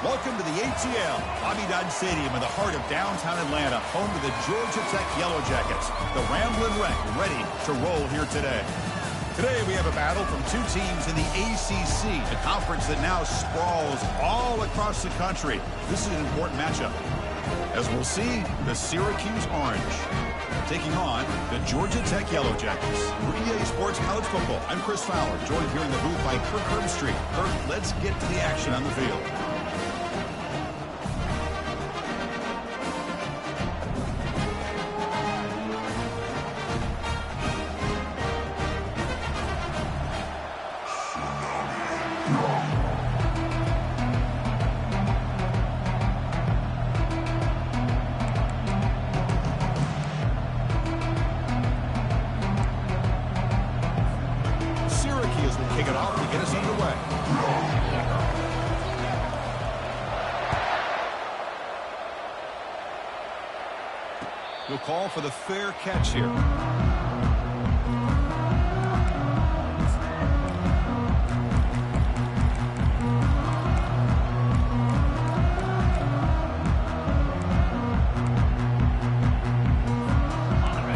Welcome to the ATL, Bobby Dodd Stadium in the heart of downtown Atlanta, home to the Georgia Tech Yellow Jackets. The Ramblin' Wreck ready to roll here today. Today we have a battle from two teams in the ACC, a conference that now sprawls all across the country. This is an important matchup. As we'll see, the Syracuse Orange taking on the Georgia Tech Yellow Jackets. For EA Sports College Football, I'm Chris Fowler, joined here in the booth by Kirk Herbstreit. Kirk, let's get to the action on the field. Kick it off to get us underway. We'll call for the fair catch here.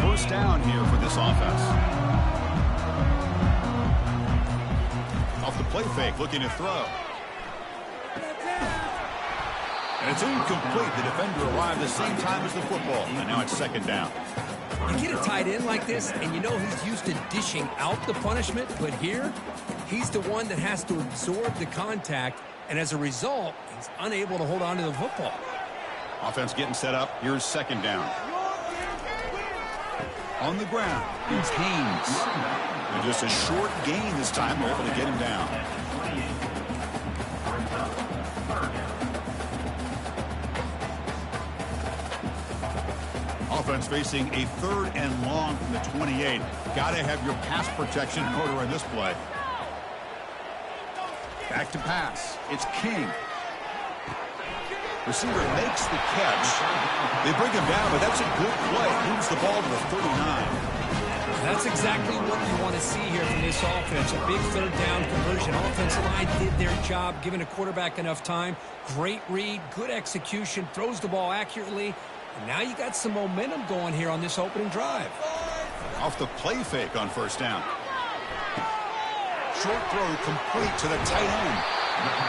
First down here for this offense. Off the play fake, looking to throw. And it's incomplete. The defender arrived the same time as the football. And now it's second down. You get a tight end like this, and you know he's used to dishing out the punishment. But here, he's the one that has to absorb the contact. And as a result, he's unable to hold on to the football. Offense getting set up. Here's second down. On the ground, it's Haynes. And just a short gain this time. They're able to get him down. Offense facing a third and long from the 28. Got to have your pass protection in order in this play. Back to pass. It's King. Receiver makes the catch. They bring him down, but that's a good play. Moves the ball to the 39. That's exactly what you want to see here from this offense. A big third down conversion. Offensive line did their job, giving a quarterback enough time. Great read, good execution, throws the ball accurately. And now you got some momentum going here on this opening drive. Off the play fake on first down. Short throw complete to the tight end.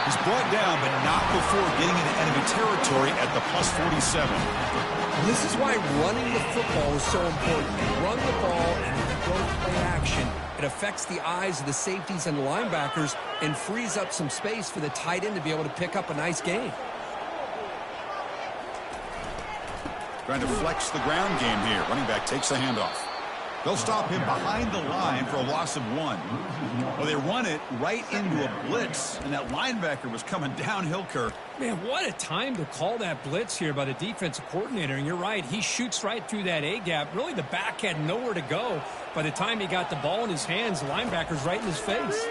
He's brought down, but not before getting into enemy territory at the plus 47. And this is why running the football is so important. You run the ball and you go play action. It affects the eyes of the safeties and the linebackers and frees up some space for the tight end to be able to pick up a nice gain. Trying to flex the ground game here. Running back takes the handoff. They'll stop him behind the line for a loss of 1. Well, they run it right into a blitz, and that linebacker was coming downhill, Kirk. Man, what a time to call that blitz here by the defensive coordinator. And you're right, he shoots right through that A-gap. Really, the back had nowhere to go. By the time he got the ball in his hands, the linebacker's right in his face.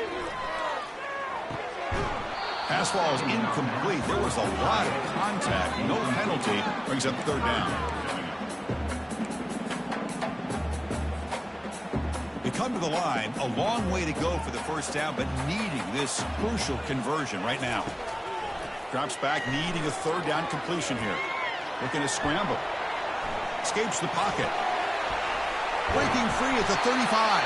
Pass ball is incomplete. There was a lot of contact. No penalty. Brings up third down. They come to the line. A long way to go for the first down, but needing this crucial conversion right now. Drops back, needing a third down completion here. Looking to scramble. Escapes the pocket. Breaking free at the 35.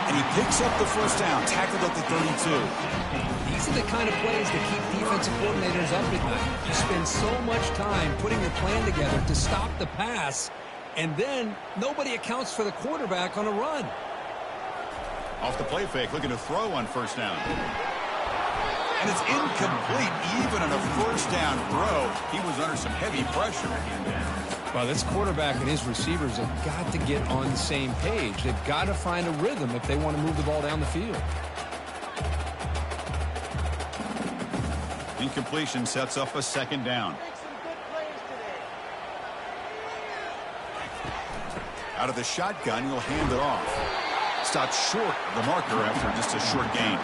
And he picks up the first down, tackled at the 32. These are the kind of plays that keep defensive coordinators up at night. You spend so much time putting your plan together to stop the pass, and then nobody accounts for the quarterback on a run. Off the play fake, looking to throw on first down. And it's incomplete, even on a first down throw. He was under some heavy pressure. Well, this quarterback and his receivers have got to get on the same page. They've got to find a rhythm if they want to move the ball down the field. Incompletion sets up a second down. Out of the shotgun, he'll hand it off. Stopped short of the marker after just a short gain.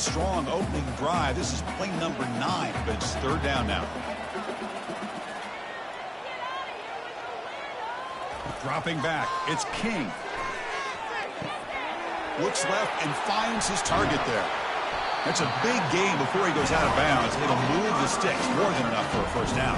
strong opening drive. This is play number 9, but it's third down now. Dropping back, it's King. Looks left and finds his target there. That's a big gain before he goes out of bounds. It'll move the sticks, more than enough for a first down.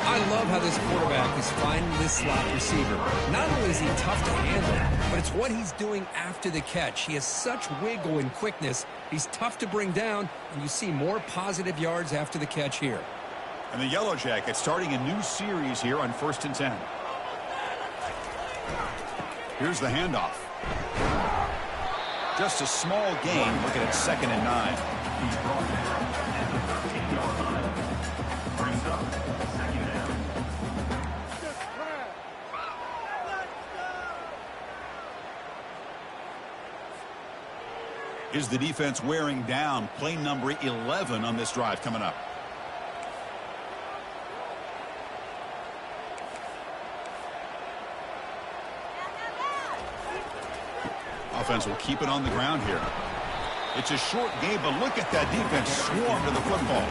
I love how this quarterback is finding this slot receiver. Not only is he tough to handle, but it's what he's doing after the catch. He has such wiggle and quickness. He's tough to bring down, and you see more positive yards after the catch here. And the Yellow Jackets starting a new series here on 1st and 10. Here's the handoff. Just a small gain, looking at 2nd and 9. Is the defense wearing down? Play number 11 on this drive coming up. Offense will keep it on the ground here. It's a short game, but look at that defense swarm to the football.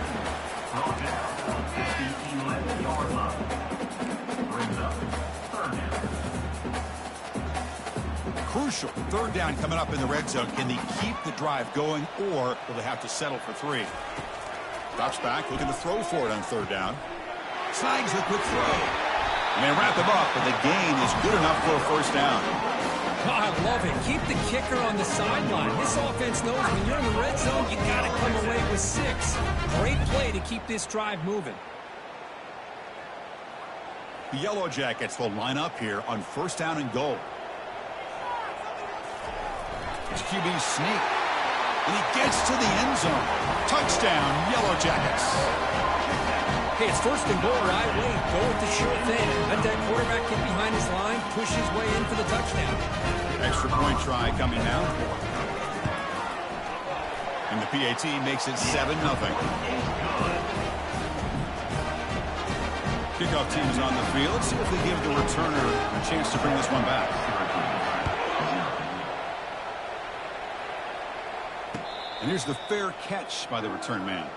Crucial third down coming up in the red zone. Can they keep the drive going, or will they have to settle for 3? Drops back, looking to throw for it on third down. Snags the quick throw. And they wrap him up, but the gain is good enough for a first down. Oh, I love it. Keep the kicker on the sideline. This offense knows when you're in the red zone, you got to come away with 6. Great play to keep this drive moving. The Yellow Jackets will line up here on 1st down and goal. It's QB sneak. And he gets to the end zone. Touchdown, Yellow Jackets. Hey, it's 1st and goal, right? Wait, go with the sure thing. Let that quarterback get behind his line, push his way in for the touchdown. Extra point try coming now. And the PAT makes it 7-0. Kickoff team is on the field. Let's see if they give the returner a chance to bring this one back. And here's the fair catch by the return man.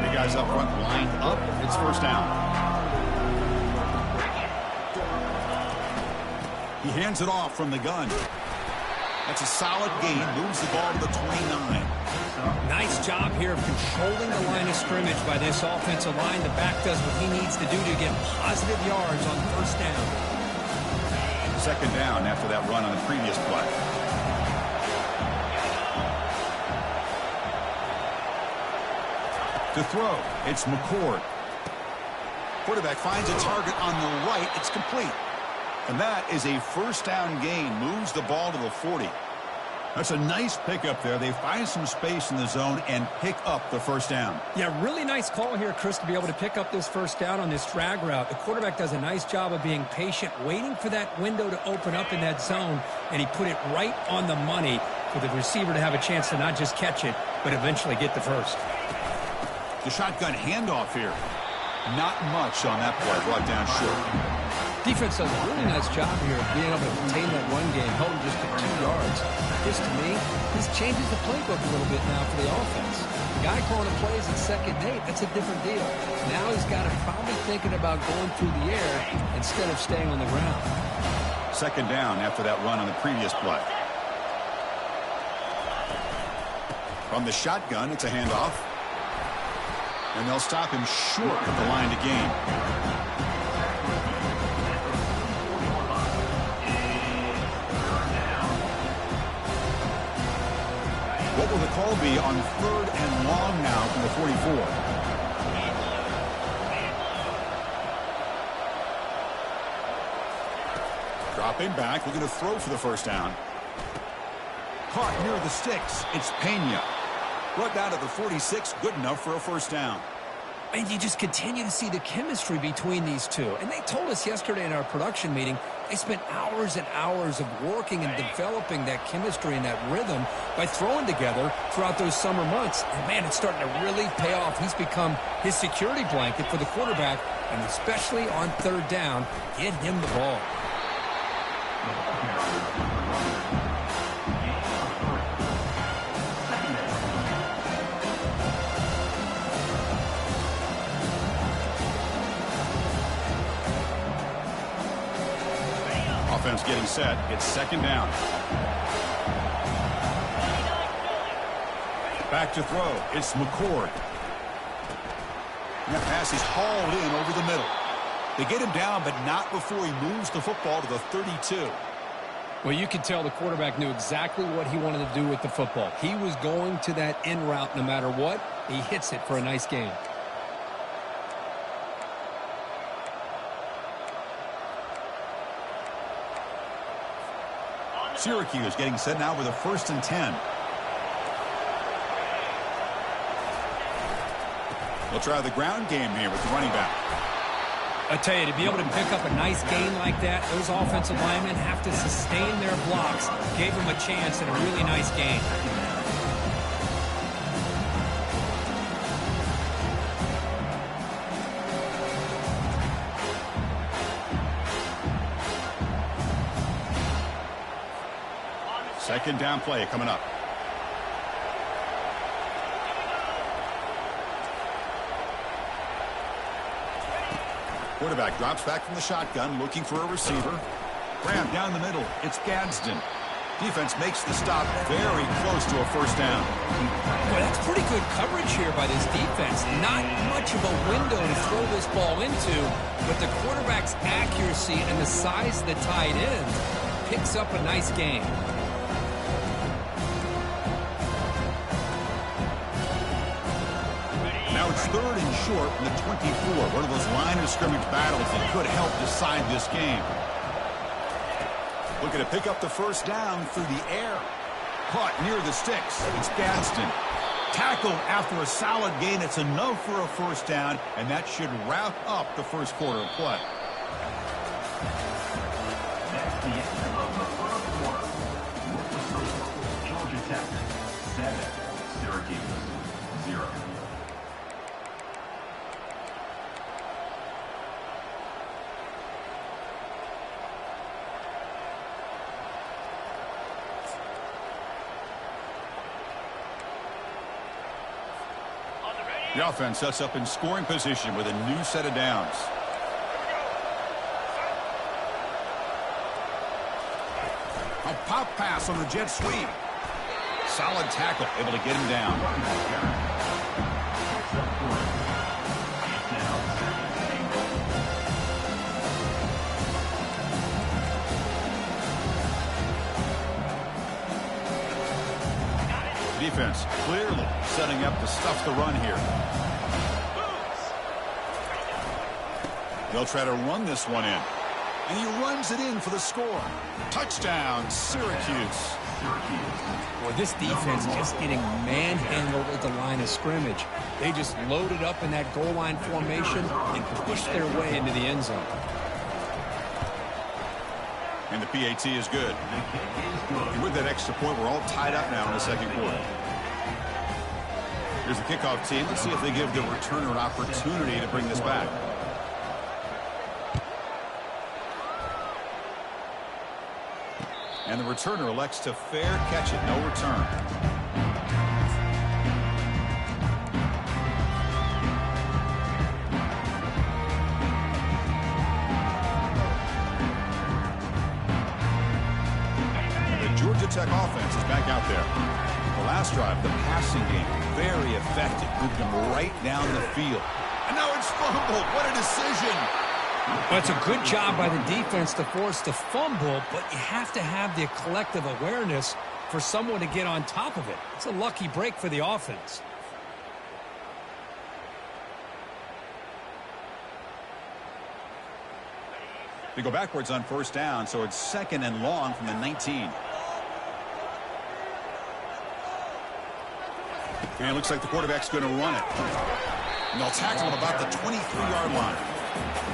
The guys up front lined up. It's 1st down. He hands it off from the gun. That's a solid gain. Moves the ball to the 29. Nice job here of controlling the line of scrimmage by this offensive line. The back does what he needs to do to get positive yards on 1st down. 2nd down after that run on the previous play. To throw, it's McCord. Quarterback finds a target on the right. It's complete. And that is a 1st down gain. Moves the ball to the 40. That's a nice pickup there. They find some space in the zone and pick up the 1st down. Yeah, really nice call here, Chris, to be able to pick up this 1st down on this drag route. The quarterback does a nice job of being patient, waiting for that window to open up in that zone, and he put it right on the money for the receiver to have a chance to not just catch it, but eventually get the first. The shotgun handoff here. Not much on that play, brought down short. Defense does a really nice job here of being able to contain that run game, held him just to 2 yards. This, to me, this changes the playbook a little bit now for the offense. The guy calling the plays at 2nd and 8, that's a different deal. Now he's got to probably thinking about going through the air instead of staying on the ground. 2nd down after that run on the previous play. From the shotgun, it's a handoff. And they'll stop him short of the line to gain. What will the call be on 3rd and long now from the 44? Dropping back, looking to throw for the 1st down. Caught near the sticks. It's Pena. Brought down to the 46, good enough for a 1st down. And you just continue to see the chemistry between these two. And they told us yesterday in our production meeting, they spent hours and hours of working and developing that chemistry and that rhythm by throwing together throughout those summer months. And, man, it's starting to really pay off. He's become his security blanket for the quarterback, and especially on third down, get him the ball. Offense getting set. It's second down. Back to throw. It's McCord. And that pass is hauled in over the middle. They get him down, but not before he moves the football to the 32. Well, you could tell the quarterback knew exactly what he wanted to do with the football. He was going to that in route no matter what. He hits it for a nice gain. Syracuse getting set now with a 1st and 10. They'll try the ground game here with the running back. I tell you, to be able to pick up a nice gain like that, those offensive linemen have to sustain their blocks. Gave them a chance and a really nice gain. Second down play coming up. Quarterback drops back from the shotgun, looking for a receiver. Graham down the middle. It's Gadsden. Defense makes the stop very close to a 1st down. Boy, that's pretty good coverage here by this defense. Not much of a window to throw this ball into, but the quarterback's accuracy and the size of the tight end picks up a nice gain. Now it's 3rd and short from the 24. One of those line of scrimmage battles that could help decide this game. Looking to pick up the 1st down through the air. Caught near the sticks. It's Gadsden. Tackled after a solid gain. It's enough for a 1st down, and that should wrap up the first quarter of play. That's the end of the first quarter. Georgia Tech 7, Syracuse 0. The offense sets up in scoring position with a new set of downs. A pop pass on the jet sweep. Solid tackle, able to get him down. Defense clearly setting up to stuff the run here. They'll try to run this one in. And he runs it in for the score. Touchdown, Syracuse. Boy, this defense is just getting manhandled at the line of scrimmage. They just loaded up in that goal line formation and pushed their way into the end zone. And the PAT is good. And with that extra point, we're all tied up now in the second quarter. Here's the kickoff team. Let's see if they give the returner an opportunity to bring this back. And the returner elects to fair catch it. No return. The Georgia Tech offense is back out there. The last drive, the passing game, very effective. Moved them right down the field. And now it's fumbled. What a decision. Well, it's a good job by the defense to force the fumble, but you have to have the collective awareness for someone to get on top of it. It's a lucky break for the offense. They go backwards on 1st down, so it's 2nd and long from the 19. And it looks like the quarterback's going to run it. And they'll tackle him about the 23-yard line.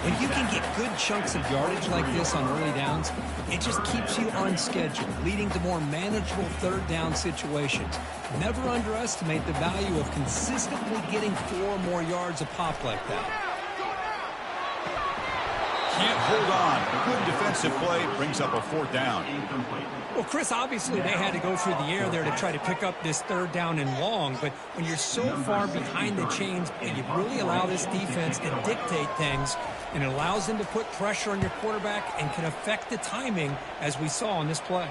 When you can get good chunks of yardage like this on early downs, it just keeps you on schedule, leading to more manageable third down situations. Never underestimate the value of consistently getting 4 or more yards a pop like that. Can't hold on. A good defensive play brings up a 4th down. Well, Chris, obviously they had to go through the air there to try to pick up this 3rd down and long, but when you're so far behind the chains, you really allow this defense to dictate things, and it allows them to put pressure on your quarterback and can affect the timing, as we saw on this play.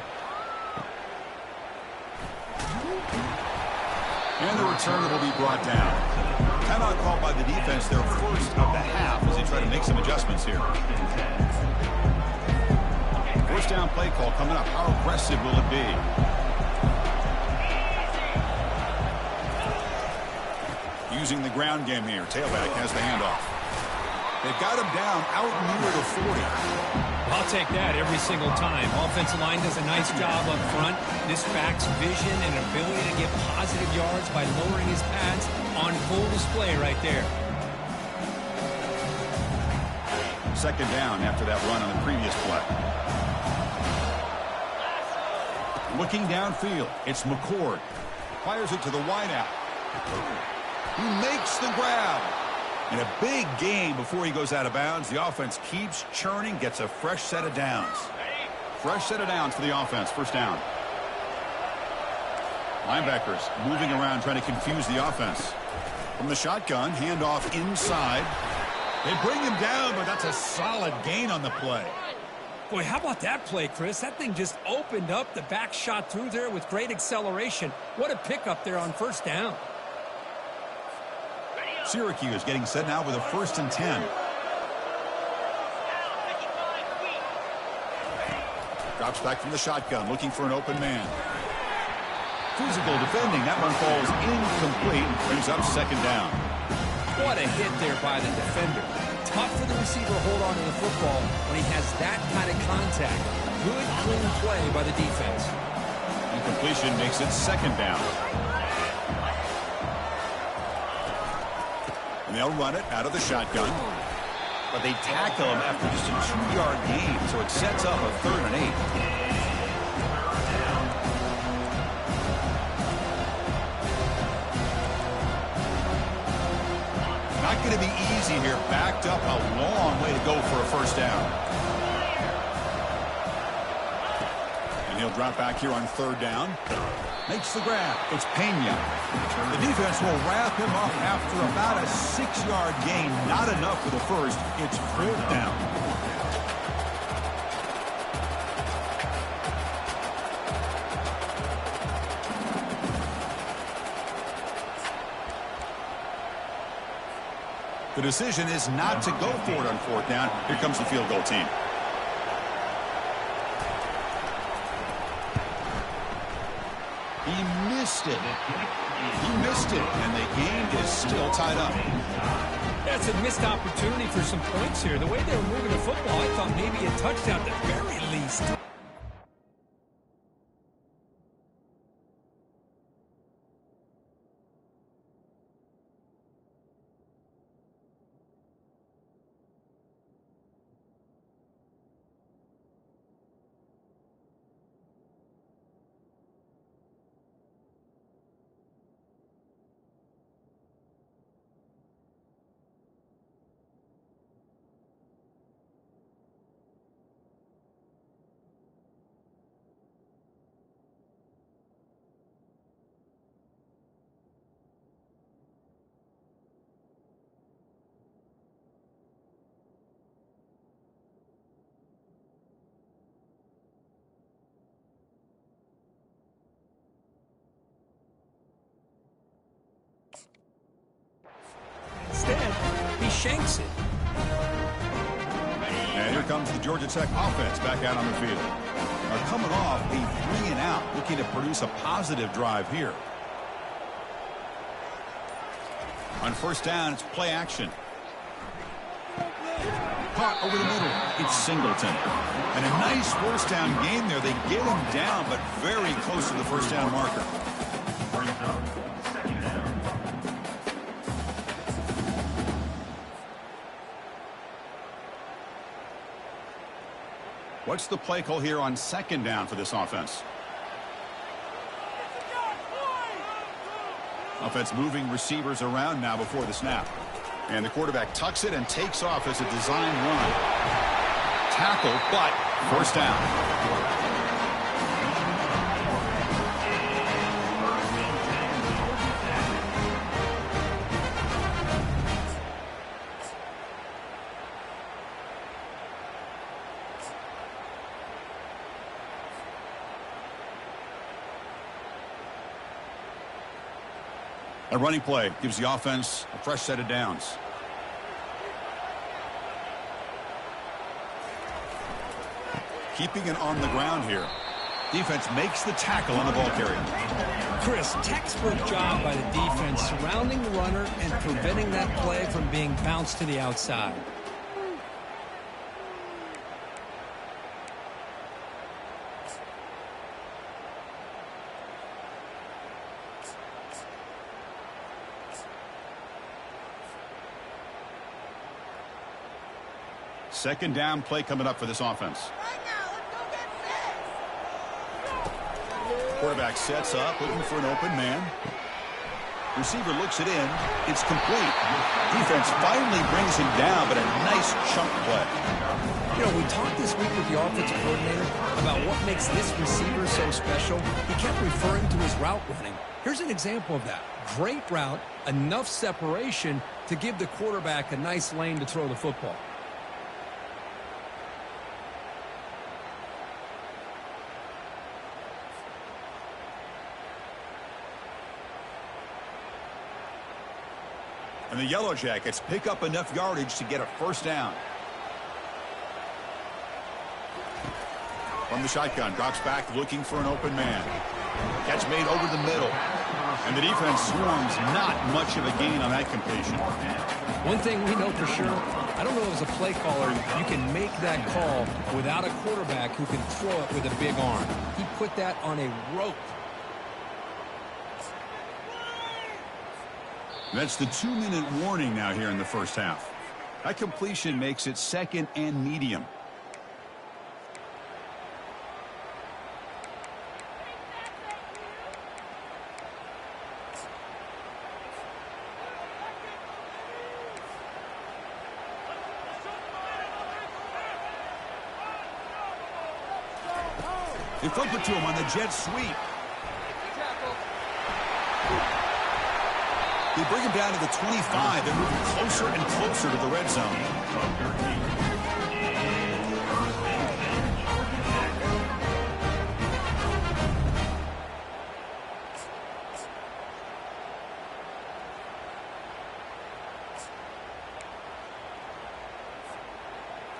And the return will be brought down. Timeout called by the defense, their first of the half, as they try to make some adjustments here. First down play call coming up. How aggressive will it be? Using the ground game here. Tailback has the handoff. They've got him down out near the 40. I'll take that every single time. Offensive line does a nice job up front. This backs vision and ability to get positive yards by lowering his pads on full display right there. Second down after that run on the previous play. Looking downfield, it's McCord. Fires it to the wideout. He makes the grab. And a big gain before he goes out of bounds. The offense keeps churning, gets a fresh set of downs. Fresh set of downs for the offense. First down. Linebackers moving around, trying to confuse the offense. From the shotgun, handoff inside. They bring him down, but that's a solid gain on the play. Boy, how about that play, Chris? That thing just opened up. The back shot through there with great acceleration. What a pickup there on first down. Syracuse getting set now with a 1st and 10. Drops back from the shotgun, looking for an open man. Physical defending. That one falls incomplete. Brings up second down. What a hit there by the defender. Tough for the receiver to hold on to the football when he has that kind of contact. Good, clean play by the defense. Incompletion makes it second down. And they'll run it out of the shotgun. But they tackle him after just a 2-yard gain, so it sets up a 3rd and 8. Not going to be easy here. Backed up a long way to go for a first down. And he'll drop back here on 3rd down. Makes the grab. It's Pena. The defense will wrap him up after about a 6-yard gain. Not enough for the first. It's 4th down. The decision is not to go for it on 4th down. Here comes the field goal team. He missed it. He missed it, and the game is still tied up. That's a missed opportunity for some points here. The way they were moving the football, I thought maybe a touchdown at the very least. Instead, he shanks it. And here comes the Georgia Tech offense back out on the field. Are coming off a 3-and-out, looking to produce a positive drive here. On first down, it's play action. Caught over the middle. It's Singleton. And a nice first down game there. They get him down, but very close to the first down marker. What's the play call here on second down for this offense? Offense moving receivers around now before the snap. And the quarterback tucks it and takes off as a design run. Tackle, but first down. A running play gives the offense a fresh set of downs. Keeping it on the ground here. Defense makes the tackle on the ball carrier. Chris, textbook job by the defense surrounding the runner and preventing that play from being bounced to the outside. Second down play coming up for this offense. Quarterback sets up, looking for an open man. Receiver looks it in. It's complete. Defense finally brings him down, but a nice chunk play. You know, we talked this week with the offensive coordinator about what makes this receiver so special. He kept referring to his route running. Here's an example of that. Great route, enough separation to give the quarterback a nice lane to throw the football. And the Yellow Jackets pick up enough yardage to get a first down. From the shotgun, drops back looking for an open man. Catch made over the middle. And the defense swarms, not much of a gain on that completion. One thing we know for sure, I don't know as a play caller, you can make that call without a quarterback who can throw it with a big arm. He put that on a rope. That's the 2-minute warning now here in the first half. That completion makes it second and medium. They flip it to him on the jet sweep. They bring him down to the 25. They're moving closer and closer to the red zone.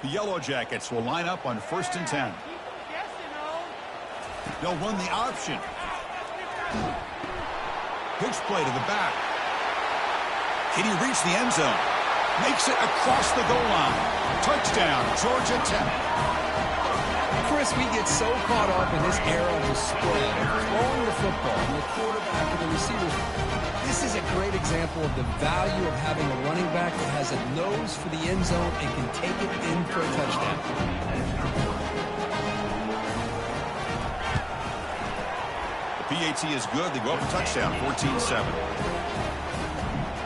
The Yellow Jackets will line up on 1st and 10. They'll run the option. Pitch play to the back. Can he reach the end zone? Makes it across the goal line. Touchdown, Georgia Tech. Chris, we get so caught up in this era of the spread, throwing the football, and the quarterback and the receivers. This is a great example of the value of having a running back that has a nose for the end zone and can take it in for a touchdown. PAT is good. They go up a touchdown, 14-7.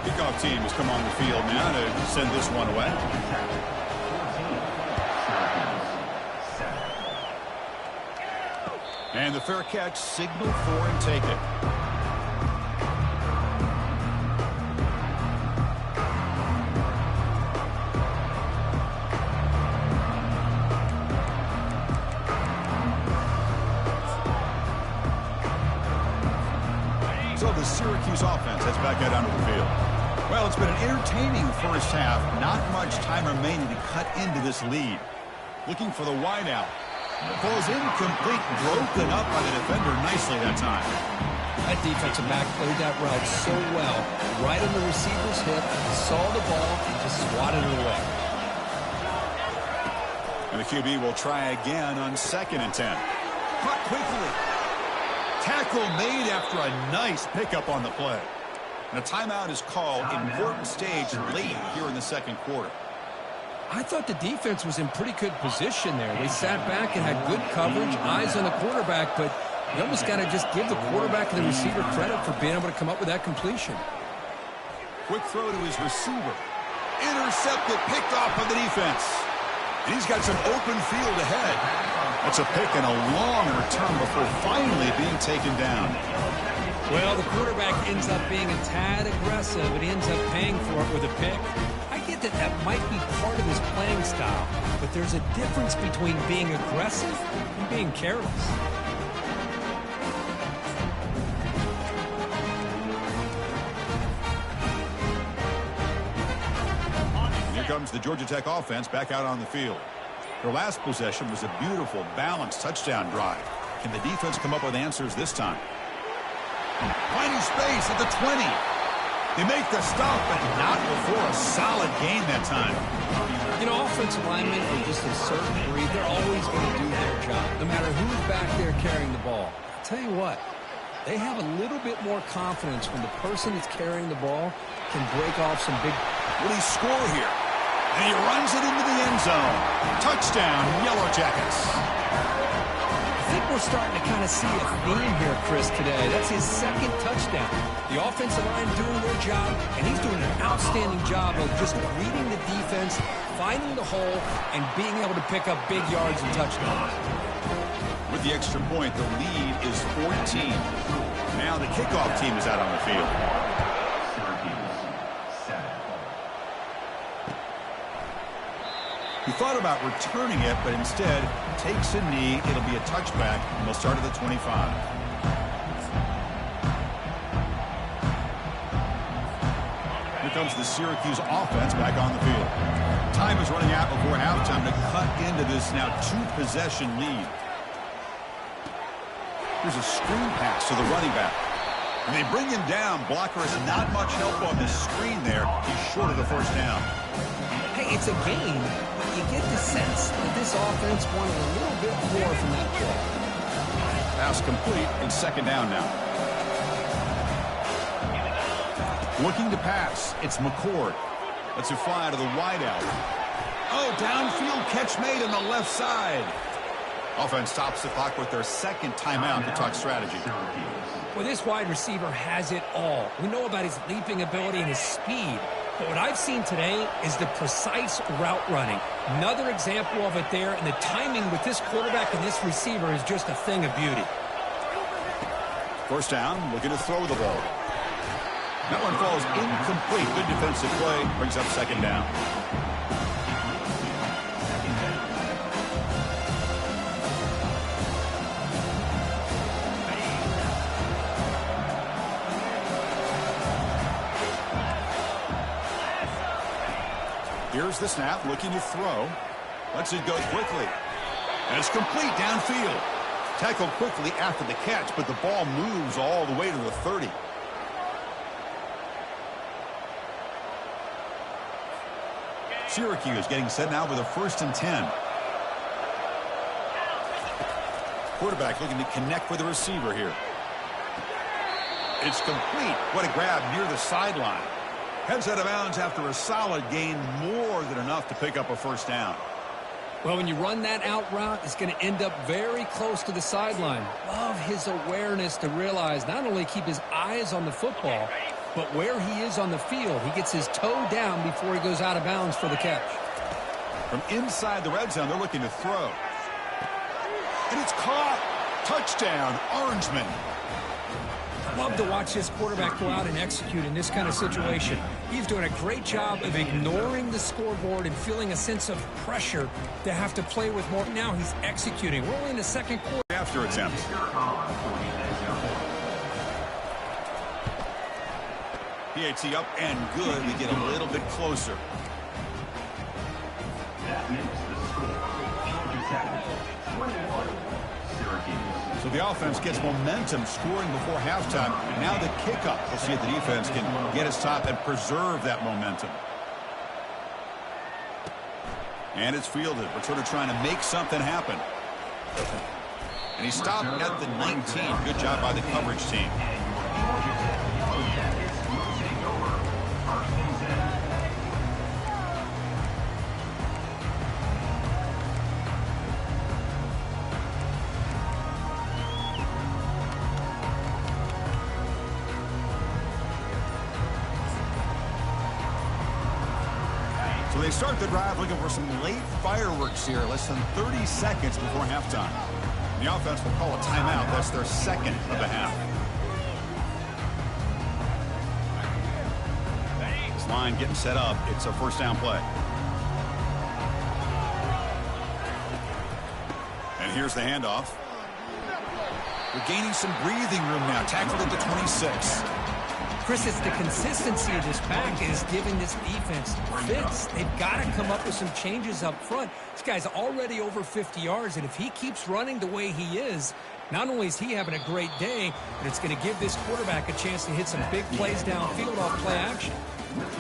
Kickoff team has come on the field now to send this one away. And the fair catch, signal for and take it. So the Syracuse offense heads back out onto the field. Well, it's been an entertaining first half. Not much time remaining to cut into this lead. Looking for the wideout. Falls incomplete, broken up by the defender nicely that time. That defensive back played that route so well. Right on the receiver's hip, saw the ball, and just swatted it away. And the QB will try again on 2nd and 10. Caught quickly. Tackle made after a nice pickup on the play. And a timeout is called. Important stage late here in the second quarter. I thought the defense was in pretty good position there. They sat back and had good coverage, eyes on the quarterback, but you almost got to just give the quarterback and the receiver credit for being able to come up with that completion. Quick throw to his receiver. Intercepted, picked off by the defense. And he's got some open field ahead. That's a pick and a long return before finally being taken down. Well, the quarterback ends up being a tad aggressive, but he ends up paying for it with a pick. I get that that might be part of his playing style, but there's a difference between being aggressive and being careless. Here comes the Georgia Tech offense back out on the field. Their last possession was a beautiful, balanced touchdown drive. Can the defense come up with answers this time? Finding space at the 20. They make the stop, but not before a solid gain that time. You know, offensive linemen are just a certain breed. They're always going to do their job, no matter who's back there carrying the ball. I'll tell you what, they have a little bit more confidence when the person that's carrying the ball can break off some big... Will he score here? And he runs it into the end zone. Touchdown, Yellow Jackets. I think we're starting to kind of see a theme here, Chris, today. That's his second touchdown. The offensive line doing their job, and he's doing an outstanding job of just reading the defense, finding the hole, and being able to pick up big yards and touchdowns. With the extra point, the lead is 14. Now the kickoff team is out on the field. He thought about returning it, but instead takes a knee. It'll be a touchback, and they'll start at the 25. Here comes the Syracuse offense back on the field. Time is running out before halftime to cut into this now two-possession lead. Here's a screen pass to the running back. And they bring him down. Blocker has not much help on the screen there. He's short of the first down. Hey, it's a game. You get the sense that this offense wanted a little bit more from that play. Pass complete and second down now. Looking to pass. It's McCord. Lets it fly to the wideout. Oh, downfield catch made on the left side. Offense stops the clock with their second timeout to talk strategy. Well, this wide receiver has it all. We know about his leaping ability and his speed. But what I've seen today is the precise route running. Another example of it there, and the timing with this quarterback and this receiver is just a thing of beauty. First down, looking to throw the ball. That one falls incomplete. Good defensive play, brings up second down. Here's the snap, looking to throw. Lets it go quickly. And it's complete downfield. Tackled quickly after the catch, but the ball moves all the way to the 30. Syracuse getting set now with a 1st and 10. Quarterback looking to connect with the receiver here. It's complete. What a grab near the sideline. Heads out of bounds after a solid gain, more than enough to pick up a first down. Well, when you run that out route, it's going to end up very close to the sideline. Love his awareness to realize not only keep his eyes on the football, but where he is on the field. He gets his toe down before he goes out of bounds for the catch. From inside the red zone, they're looking to throw. And it's caught. Touchdown, Orangeman. Love to watch this quarterback go out and execute in this kind of situation. He's doing a great job of ignoring the scoreboard and feeling a sense of pressure to have to play with more. Now he's executing. We're only in the second quarter. After attempt. PAT up and good. We get a little bit closer. That makes the score. Georgia Tech 21, Syracuse. So the offense gets momentum scoring before halftime. Now the kickoff. We'll see if the defense can get his top and preserve that momentum. And it's fielded. We're sort of trying to make something happen. And he stopped at the 19. Good job by the coverage team. So they start the drive looking for some late fireworks here, less than 30 seconds before halftime. The offense will call a timeout. That's their second of the half. This line getting set up. It's a first down play. And here's the handoff. We're gaining some breathing room now. Tackled at the 26. Chris, it's the consistency of this back that is giving this defense fits. They've got to come up with some changes up front. This guy's already over 50 yards, and if he keeps running the way he is, not only is he having a great day, but it's going to give this quarterback a chance to hit some big plays downfield off play action.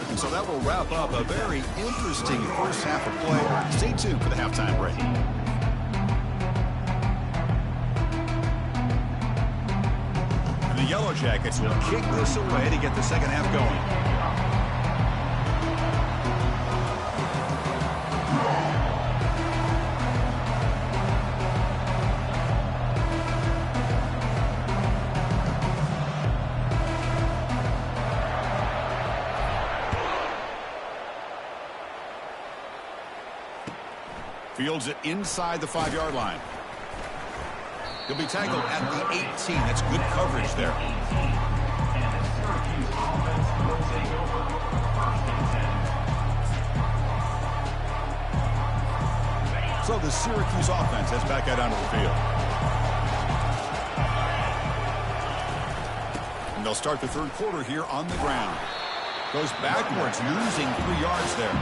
And so that will wrap up a very interesting first half of play. Stay tuned for the halftime break. The Yellow Jackets will kick this away to get the second half going. Fields it inside the 5-yard line. He'll be tackled at the 18. That's good coverage there. So the Syracuse offense heads back out onto the field. And they'll start the third quarter here on the ground. Goes backwards, losing 3 yards there.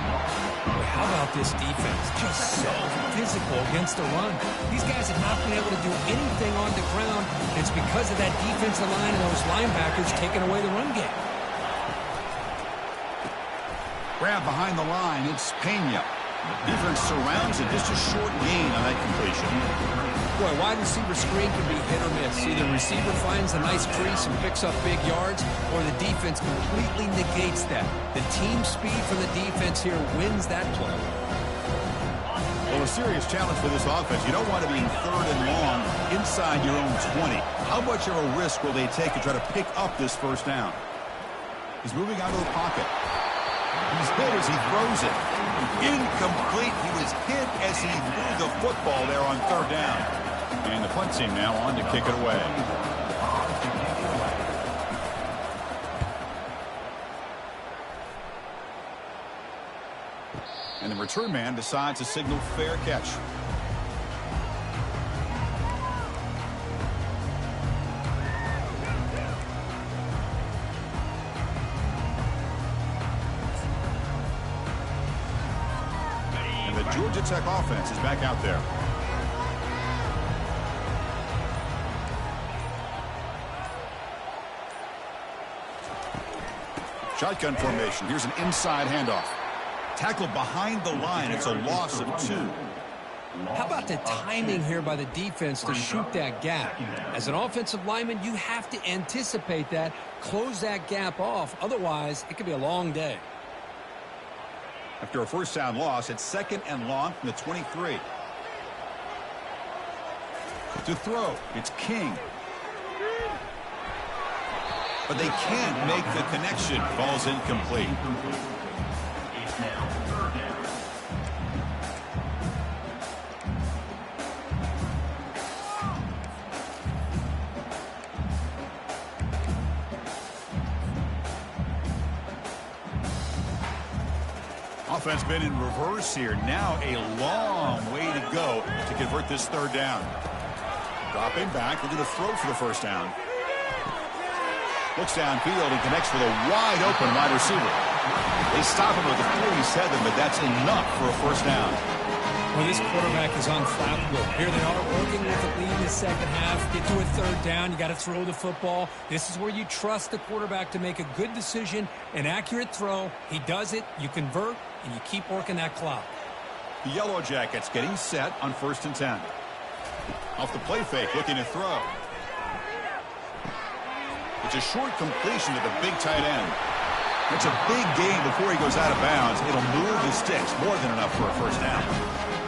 How about this defense? Just so physical against the run. These guys have not been able to do anything on the ground. It's because of that defensive line and those linebackers taking away the run game. Grab behind the line. It's Pena. Defense surrounds it. Just a short gain on that completion. Boy, wide receiver screen can be hit or miss. Either receiver finds a nice crease and picks up big yards, or the defense completely negates that. The team speed from the defense here wins that play. Well, a serious challenge for this offense. You don't want to be in third and long inside your own 20. How much of a risk will they take to try to pick up this first down? He's moving out of the pocket. He's hit as he throws it. Incomplete. He was hit as he threw the football there on third down. And the punt team now on to kick it away. And the return man decides to signal fair catch. And the Georgia Tech offense is back out there. Shotgun formation. Here's an inside handoff. Tackled behind the line. It's a loss of 2. How about the timing here by the defense to shoot that gap? As an offensive lineman, you have to anticipate that, close that gap off. Otherwise, it could be a long day. After a first down loss, it's second and long from the 23. To throw, it's King. But they can't make the connection. Ball's incomplete. Offense been in reverse here. Now a long way to go to convert this third down. Dropping back, looking to throw for the first down. Looks downfield and connects with a wide open wide receiver. They stop him at the 47, but that's enough for a first down. Well, this quarterback is unflappable. Here they are working with the lead in the second half. Get to a third down. You got to throw the football. This is where you trust the quarterback to make a good decision, an accurate throw. He does it. You convert, and you keep working that clock. The Yellow Jackets getting set on 1st and 10. Off the play fake, looking to throw. It's a short completion to the big tight end. It's a big gain before he goes out of bounds. It'll move the sticks, more than enough for a first down.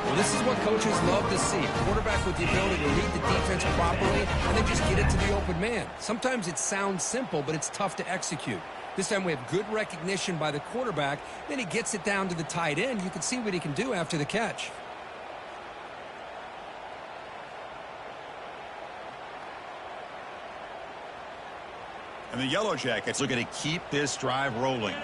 Well, this is what coaches love to see. A quarterback with the ability to read the defense properly and then just get it to the open man. Sometimes it sounds simple, but it's tough to execute. This time we have good recognition by the quarterback. Then he gets it down to the tight end. You can see what he can do after the catch. And the Yellow Jackets looking to keep this drive rolling.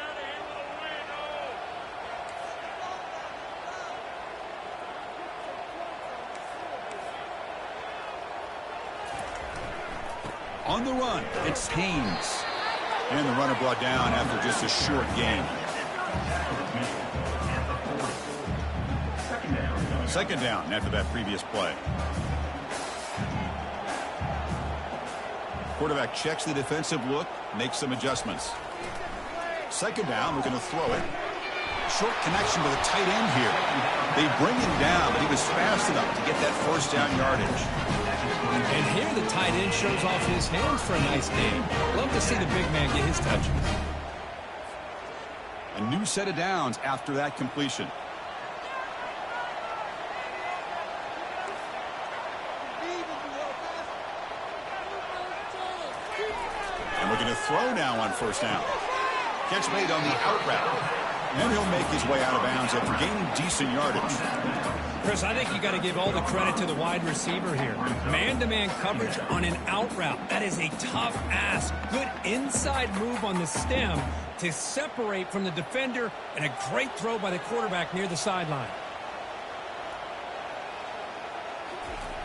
On the run, it's Haynes. And the runner brought down after just a short gain. Second down after that previous play. Quarterback checks the defensive look, makes some adjustments. Second down, looking to throw it. Short connection to the tight end here. They bring him down, but he was fast enough to get that first down yardage. And here the tight end shows off his hands for a nice game. Love to see the big man get his touches. A new set of downs after that completion. And looking to throw now on first down. Catch made on the out route. And he'll make his way out of bounds after gaining decent yardage. Chris, I think you got to give all the credit to the wide receiver here. Man-to-man coverage on an out route. That is a tough ask. Good inside move on the stem to separate from the defender, and a great throw by the quarterback near the sideline.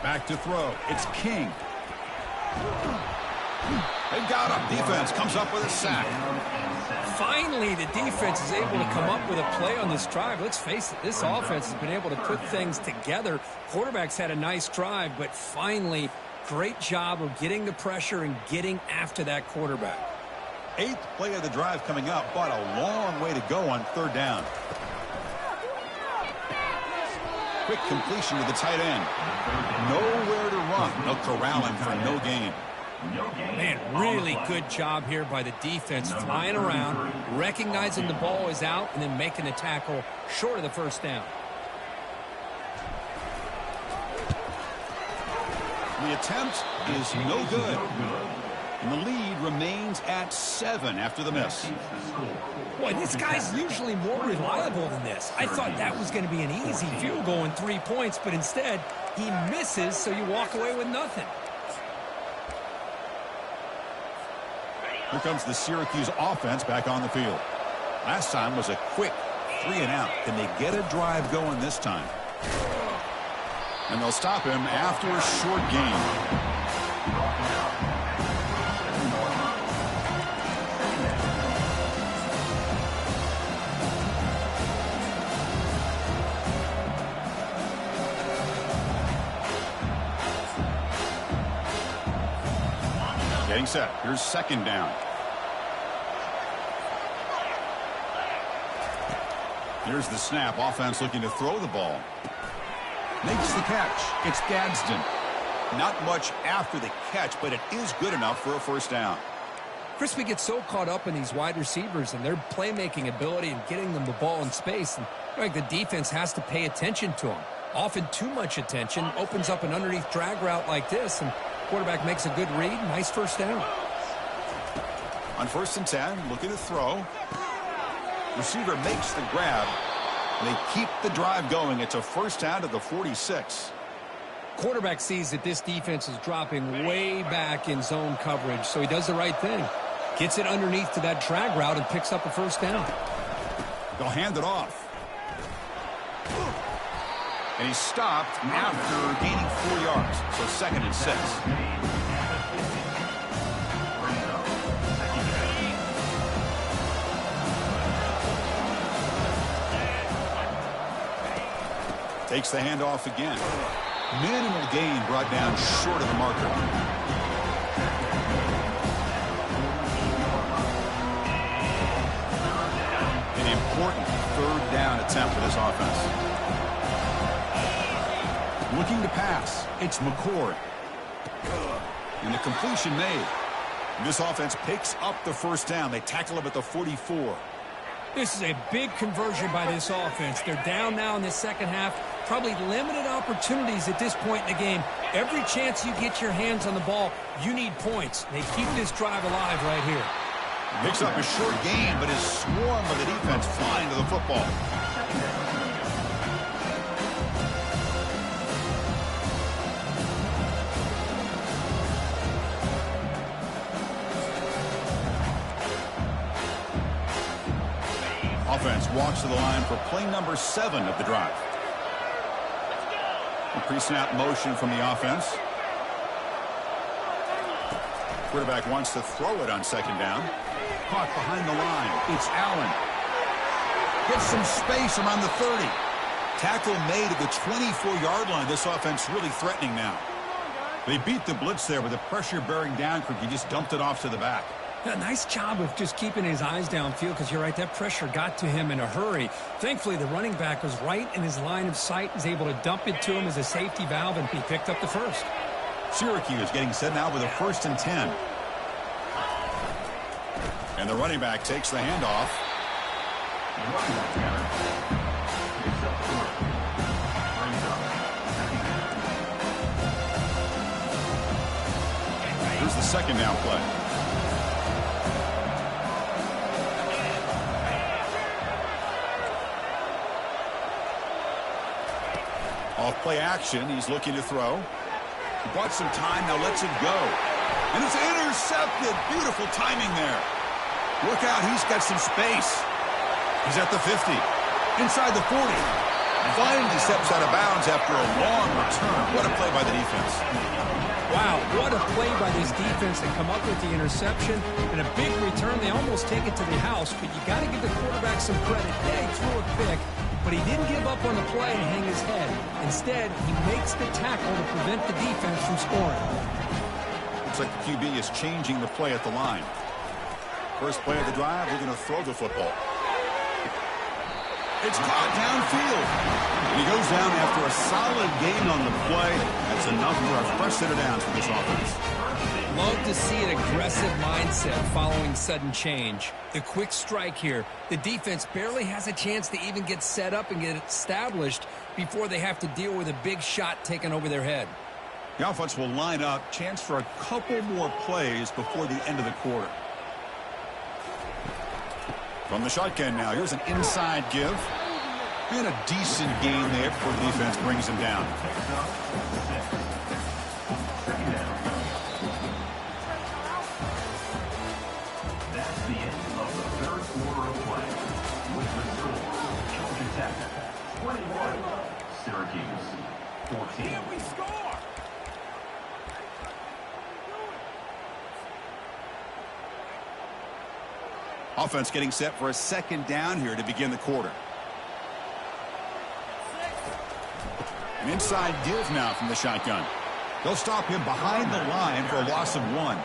Back to throw. It's King. They got him. Defense comes up with a sack. Finally, the defense is able to come up with a play on this drive. Let's face it, this offense has been able to put things together. Quarterback's had a nice drive, but finally, great job of getting the pressure and getting after that quarterback. 8th play of the drive coming up, but a long way to go on third down. Quick completion to the tight end. Nowhere to run. No corralling for no gain. Man, really good job here by the defense, flying around, recognizing the ball is out, and then making the tackle short of the first down. The attempt is no good. And the lead remains at 7 after the miss. Boy, this guy's usually more reliable than this. I thought that was going to be an easy field goal and 3 points, but instead he misses, so you walk away with nothing. Here comes the Syracuse offense back on the field. Last time was a quick 3 and out. Can they get a drive going this time? And they'll stop him after a short gain. Getting set. Here's second down. Here's the snap. Offense looking to throw the ball. Makes the catch. It's Gadsden. Not much after the catch, but it is good enough for a first down. Chris, we get so caught up in these wide receivers and their playmaking ability and getting them the ball in space. And like the defense has to pay attention to them. Often too much attention opens up an underneath drag route like this, and quarterback makes a good read. Nice first down. On 1st and 10, looking to throw. Receiver makes the grab. And they keep the drive going. It's a first down to the 46. Quarterback sees that this defense is dropping way back in zone coverage, so he does the right thing. Gets it underneath to that drag route and picks up a first down. They'll hand it off. And he's stopped after gaining 4 yards. So 2nd and 6. Takes the handoff again. Minimal gain brought down short of the marker. An important 3rd down attempt for this offense. Looking to pass. It's McCord. And the completion made. This offense picks up the first down. They tackle him at the 44. This is a big conversion by this offense. They're down now in the second half. Probably limited opportunities at this point in the game. Every chance you get your hands on the ball, you need points. They keep this drive alive right here. Picks up a short gain, but is swarmed by the defense flying to the football. Offense walks to the line for play number 7 of the drive. A pre-snap motion from the offense. Quarterback wants to throw it on second down. Caught behind the line. It's Allen. Gets some space around the 30. Tackle made at the 24-yard line. This offense really threatening now. They beat the blitz there with the pressure bearing down. He just dumped it off to the back. Yeah, nice job of just keeping his eyes downfield, because you're right, that pressure got to him in a hurry. Thankfully, the running back was right in his line of sight, was able to dump it to him as a safety valve, and he picked up the first. Syracuse getting set now with a 1st and 10. And the running back takes the handoff. Here's the second down play. Off play action, he's looking to throw. He bought some time, now lets it go. And it's intercepted. Beautiful timing there. Look out, he's got some space. He's at the 50. Inside the 40. And finally steps out of bounds after a long return. What a play by the defense. Wow, what a play by this defense to come up with the interception. And a big return. They almost take it to the house, but you got to give the quarterback some credit. Yeah, he threw a pick, but he didn't give up on the play and hang his head. Instead, he makes the tackle to prevent the defense from scoring. Looks like the QB is changing the play at the line. First play of the drive, we're going to throw the football. It's caught downfield. And he goes down after a solid gain on the play. That's enough for a fresh set of downs for this offense. Love to see an aggressive mindset following sudden change. The quick strike here. The defense barely has a chance to even get set up and get established before they have to deal with a big shot taken over their head. The offense will line up. Chance for a couple more plays before the end of the quarter. From the shotgun now, here's an inside give. And a decent gain there before the defense brings him down. That's the end of the third quarter of play. With the score, Georgia Tech 21, Syracuse 14. We score! Offense getting set for a second down here to begin the quarter. An inside give now from the shotgun. They'll stop him behind the line for a loss of 1.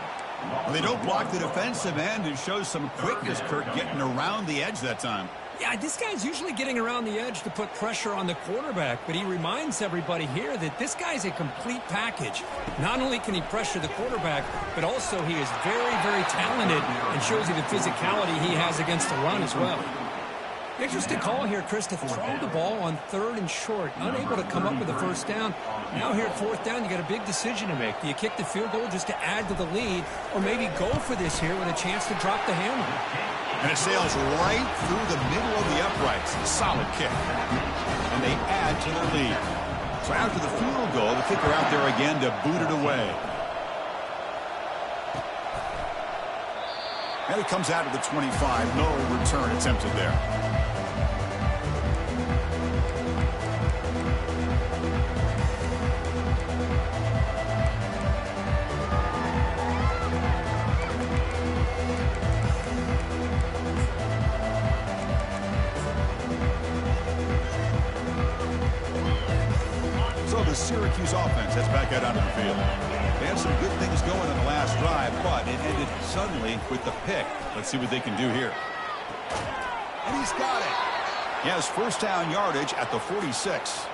And they don't block the defensive end and show some quickness, Kirk, getting around the edge that time. Yeah, this guy's usually getting around the edge to put pressure on the quarterback, but he reminds everybody here that this guy's a complete package. Not only can he pressure the quarterback, but also he is very, very talented and shows you the physicality he has against the run as well. Interesting call here, Chris, to throw the ball on 3rd and short, unable to come up with a first down. Now here at 4th down, you got a big decision to make. Do you kick the field goal just to add to the lead, or maybe go for this here with a chance to drop the hammer? And it sails right through the middle of the uprights. Solid kick. And they add to their lead. So after the field goal, the kicker out there again to boot it away. And it comes out of the 25. No return attempted there. The Syracuse offense heads back out onto the field. They had some good things going on the last drive, but it ended suddenly with the pick. Let's see what they can do here. And he's got it. He has first down yardage at the 46.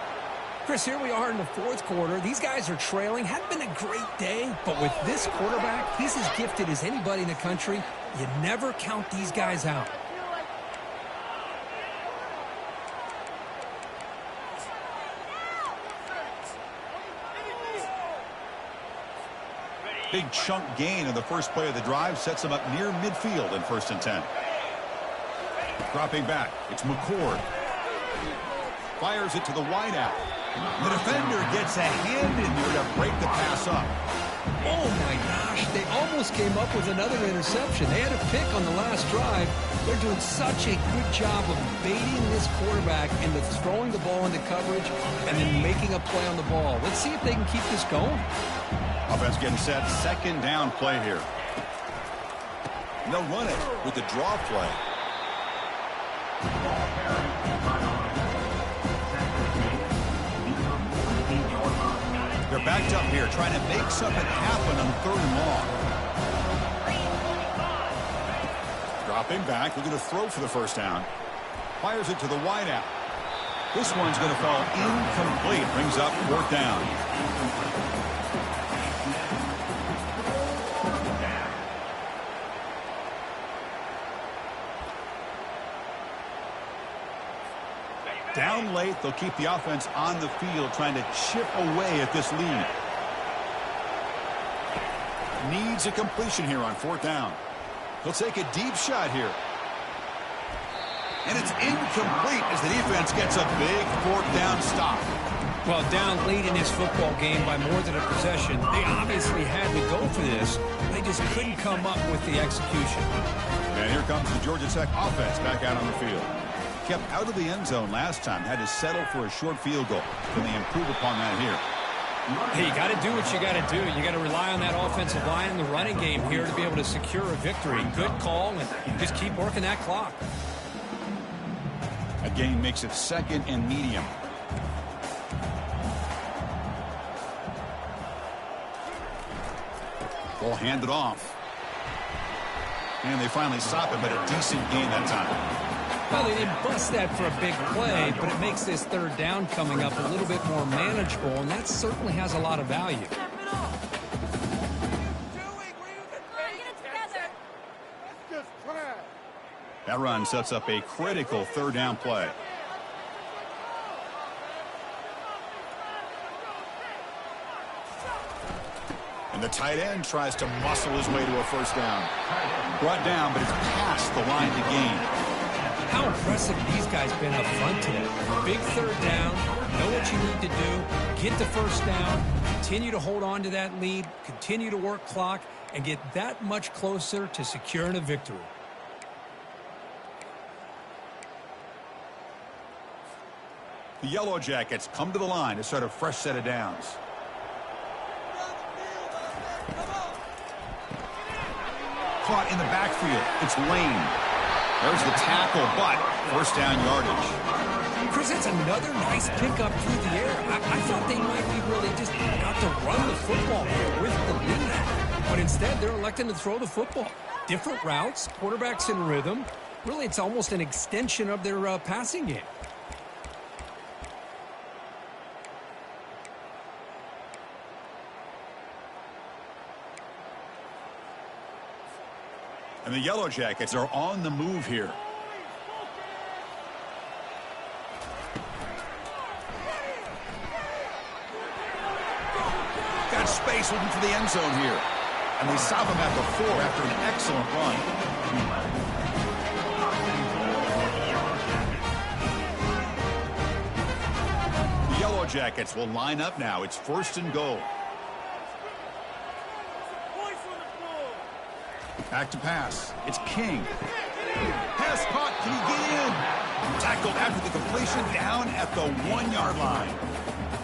Chris, here we are in the 4th quarter. These guys are trailing. Hadn't been a great day, but with this quarterback, he's as gifted as anybody in the country. You never count these guys out. Big chunk gain on the first play of the drive sets him up near midfield in 1st and 10. Dropping back, it's McCord. Fires it to the wideout. The defender gets a hand in there to break the pass up. Oh, my gosh. They almost came up with another interception. They had a pick on the last drive. They're doing such a good job of baiting this quarterback into throwing the ball into coverage and then making a play on the ball. Let's see if they can keep this going. Offense getting set. 2nd down play here. And they'll run it with the draw play. They're backed up here, trying to make something happen on 3rd and long. Dropping back, looking to throw for the 1st down. Fires it to the wideout. This one's going to fall incomplete. Brings up 4th down. Down late, they'll keep the offense on the field, trying to chip away at this lead. Needs a completion here on 4th down. He'll take a deep shot here. And it's incomplete as the defense gets a big 4th down stop. Well, down late in this football game by more than a possession, they obviously had to go for this. They just couldn't come up with the execution. And here comes the Georgia Tech offense back out on the field. Kept out of the end zone last time, had to settle for a short field goal. Can they improve upon that here? Hey, you got to do what you got to do. You got to rely on that offensive line in the running game here to be able to secure a victory. Good call, and just keep working that clock. A gain makes it 2nd and medium. Ball handed off. And they finally stop it, but a decent gain that time. Well, they didn't bust that for a big play, but it makes this 3rd down coming up a little bit more manageable, and that certainly has a lot of value. That run sets up a critical 3rd down play. And the tight end tries to muscle his way to a 1st down. Brought down, but it's past the line to gain. How impressive these guys been up front today. Big 3rd down, know what you need to do, get the 1st down, continue to hold on to that lead, continue to work clock, and get that much closer to securing a victory. The Yellow Jackets come to the line to start a fresh set of downs. Caught in the backfield. It's Lane. There's the tackle, but 1st down yardage. Chris, that's another nice pickup through the air. I thought they might be really just out to run the football here with the lead. But instead, they're electing to throw the football. Different routes, quarterbacks in rhythm. Really, it's almost an extension of their passing game. And the Yellow Jackets are on the move here. Got space looking for the end zone here. And they stop him at the 4 after an excellent run. The Yellow Jackets will line up now. It's 1st and goal. Back to pass. It's King. Pass caught. Can he get in? Tackled after the completion down at the 1-yard line.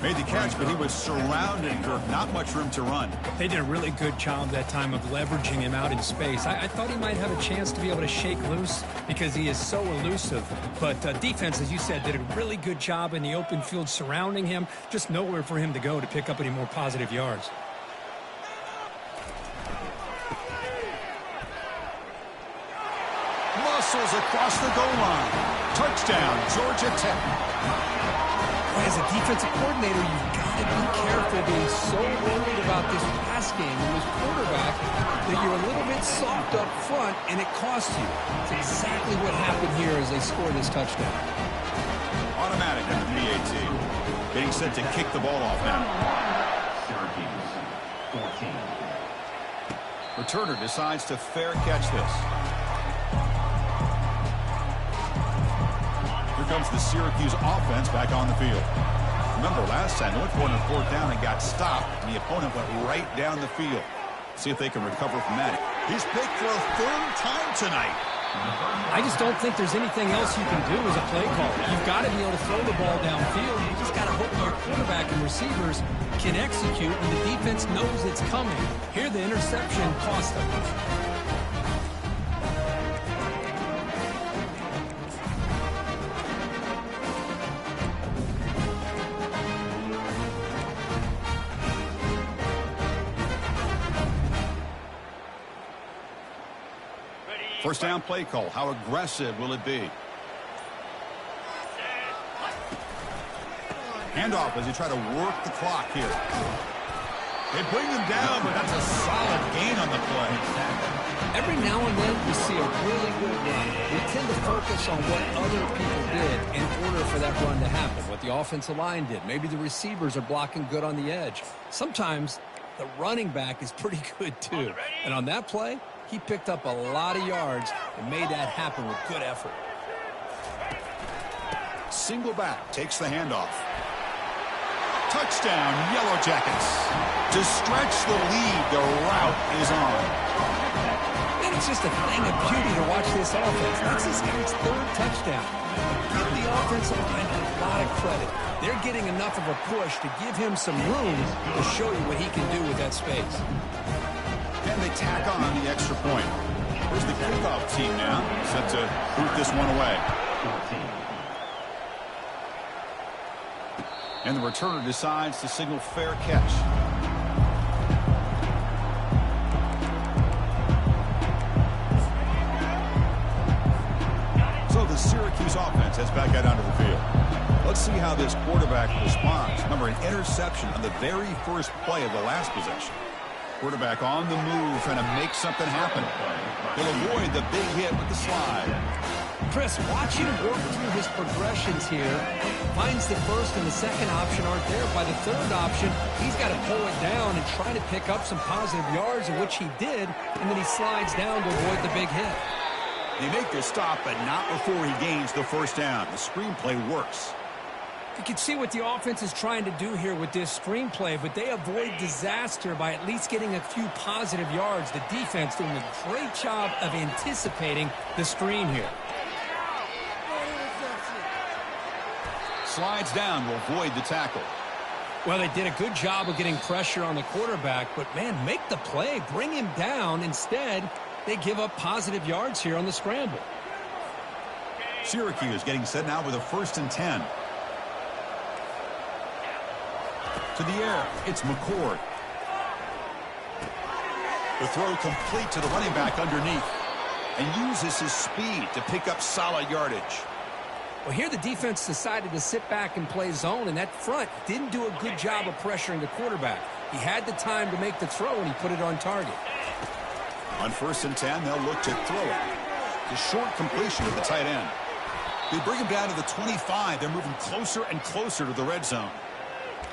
Made the catch, but he was surrounded for not much room to run. They did a really good job that time of leveraging him out in space. I thought he might have a chance to be able to shake loose because he is so elusive. But defense, as you said, did a really good job in the open field surrounding him. Just nowhere for him to go to pick up any more positive yards. Muscles across the goal line. Touchdown, Georgia Tech. As a defensive coordinator, you've got to be careful being so worried about this pass game and this quarterback that you're a little bit soft up front and it costs you. It's exactly what happened here as they score this touchdown. Automatic at the PAT. Getting set to kick the ball off now. Syracuse, 14. returner decides to fair catch this. Here comes the Syracuse offense back on the field. Remember, last time they went for it on 4th down and got stopped, and the opponent went right down the field. See if they can recover from that. He's picked for a 3rd time tonight. I just don't think there's anything else you can do as a play caller. You've got to be able to throw the ball downfield. You just got to hope your quarterback and receivers can execute, and the defense knows it's coming. Here, the interception cost them. First down play call. How aggressive will it be? Handoff as you try to work the clock here. They bring him down, but that's a solid gain on the play. Every now and then we see a really good run. We tend to focus on what other people did in order for that run to happen, what the offensive line did. Maybe the receivers are blocking good on the edge. Sometimes the running back is pretty good too. And on that play, he picked up a lot of yards and made that happen with good effort. Single back takes the handoff. Touchdown, Yellow Jackets. To stretch the lead, the route is on. And it's just a thing of beauty to watch this offense. That's this guy's 3rd touchdown. Give the offensive line a lot of credit. They're getting enough of a push to give him some room to show you what he can do with that space. And they tack on the extra point. Here's the kickoff team now, set to boot this one away. And the returner decides to signal fair catch. So the Syracuse offense heads back out onto the field. Let's see how this quarterback responds. Remember, an interception on the very first play of the last possession. Quarterback on the move, trying to make something happen. He'll avoid the big hit with the slide. Chris, watch him work through his progressions here. Finds the first and the second option aren't there. By the 3rd option, he's got to pull it down and try to pick up some positive yards, of which he did, and then he slides down to avoid the big hit. They make the stop, but not before he gains the 1st down. The screenplay works. You can see what the offense is trying to do here with this screenplay, but they avoid disaster by at least getting a few positive yards. The defense doing a great job of anticipating the screen here. Slides down to avoid the tackle. Well, they did a good job of getting pressure on the quarterback, but, man, make the play. Bring him down. Instead, they give up positive yards here on the scramble. Syracuse getting set now with a 1st and 10. To the air, it's McCord. The throw complete to the running back underneath. And uses his speed to pick up solid yardage. Well, here the defense decided to sit back and play zone, and that front didn't do a good job of pressuring the quarterback. He had the time to make the throw, and he put it on target. On 1st and 10, they'll look to throw it. The short completion with the tight end. They bring him down to the 25. They're moving closer and closer to the red zone.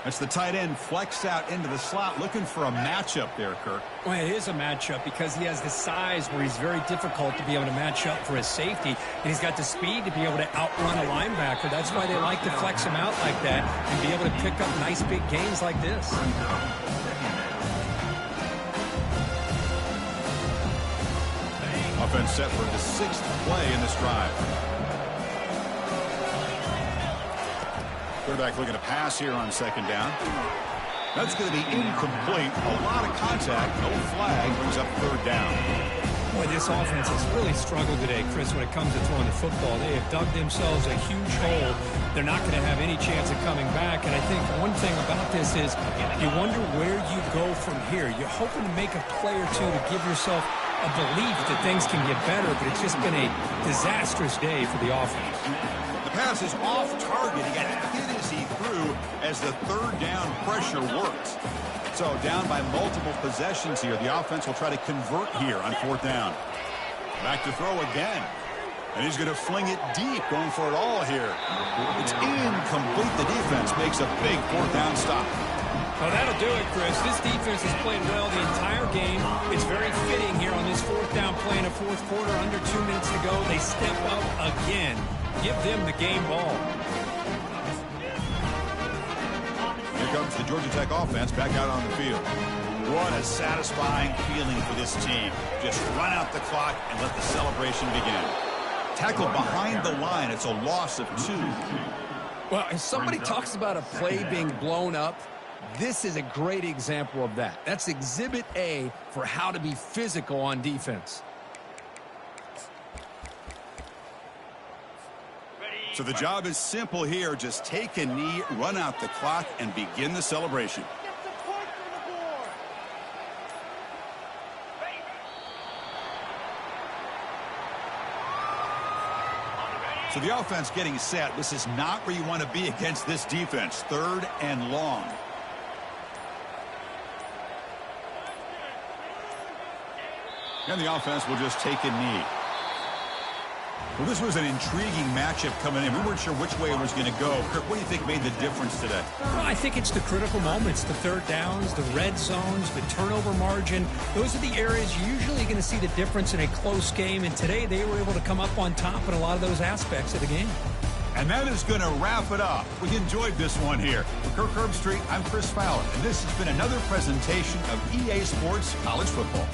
That's the tight end flexed out into the slot, looking for a matchup there, Kirk. Well, it is a matchup because he has the size where he's very difficult to be able to match up for his safety, and he's got the speed to be able to outrun a linebacker. That's why they like to flex him out like that and be able to pick up nice big gains like this. Offense set for the 6th play in this drive. Quarterback looking to pass here on 2nd down. That's going to be incomplete. A lot of contact, no flag, brings up 3rd down. Boy, this offense has really struggled today, Chris, when it comes to throwing the football. They have dug themselves a huge hole. They're not going to have any chance of coming back. And I think one thing about this is you wonder where you go from here. You're hoping to make a play or two to give yourself a belief that things can get better, but it's just been a disastrous day for the offense. The pass is off target. He got hit as he threw as the 3rd down pressure worked. So down by multiple possessions here. The offense will try to convert here on 4th down. Back to throw again. And he's going to fling it deep, going for it all here. It's incomplete. The defense makes a big fourth down stop. Well, that'll do it, Chris. This defense has played well the entire game. It's very fitting here on this fourth down play in the fourth quarter. Under 2 minutes to go, they step up again. Give them the game ball. Here comes the Georgia Tech offense back out on the field. What a satisfying feeling for this team. Just run out the clock and let the celebration begin. Tackled behind the line. It's a loss of 2. Well, if somebody talks about a play being blown up, this is a great example of that. That's Exhibit A for how to be physical on defense. So the job is simple here. Just take a knee, run out the clock, and begin the celebration. So the offense getting set. This is not where you want to be against this defense. 3rd and long. And the offense will just take a knee. Well, this was an intriguing matchup coming in. We weren't sure which way it was going to go. Kirk, what do you think made the difference today? Well, I think it's the critical moments, the third downs, the red zones, the turnover margin. Those are the areas you're usually going to see the difference in a close game. And today they were able to come up on top in a lot of those aspects of the game. And that is going to wrap it up. We enjoyed this one here. For Kirk Herbstreit, I'm Chris Fowler. And this has been another presentation of EA Sports College Football.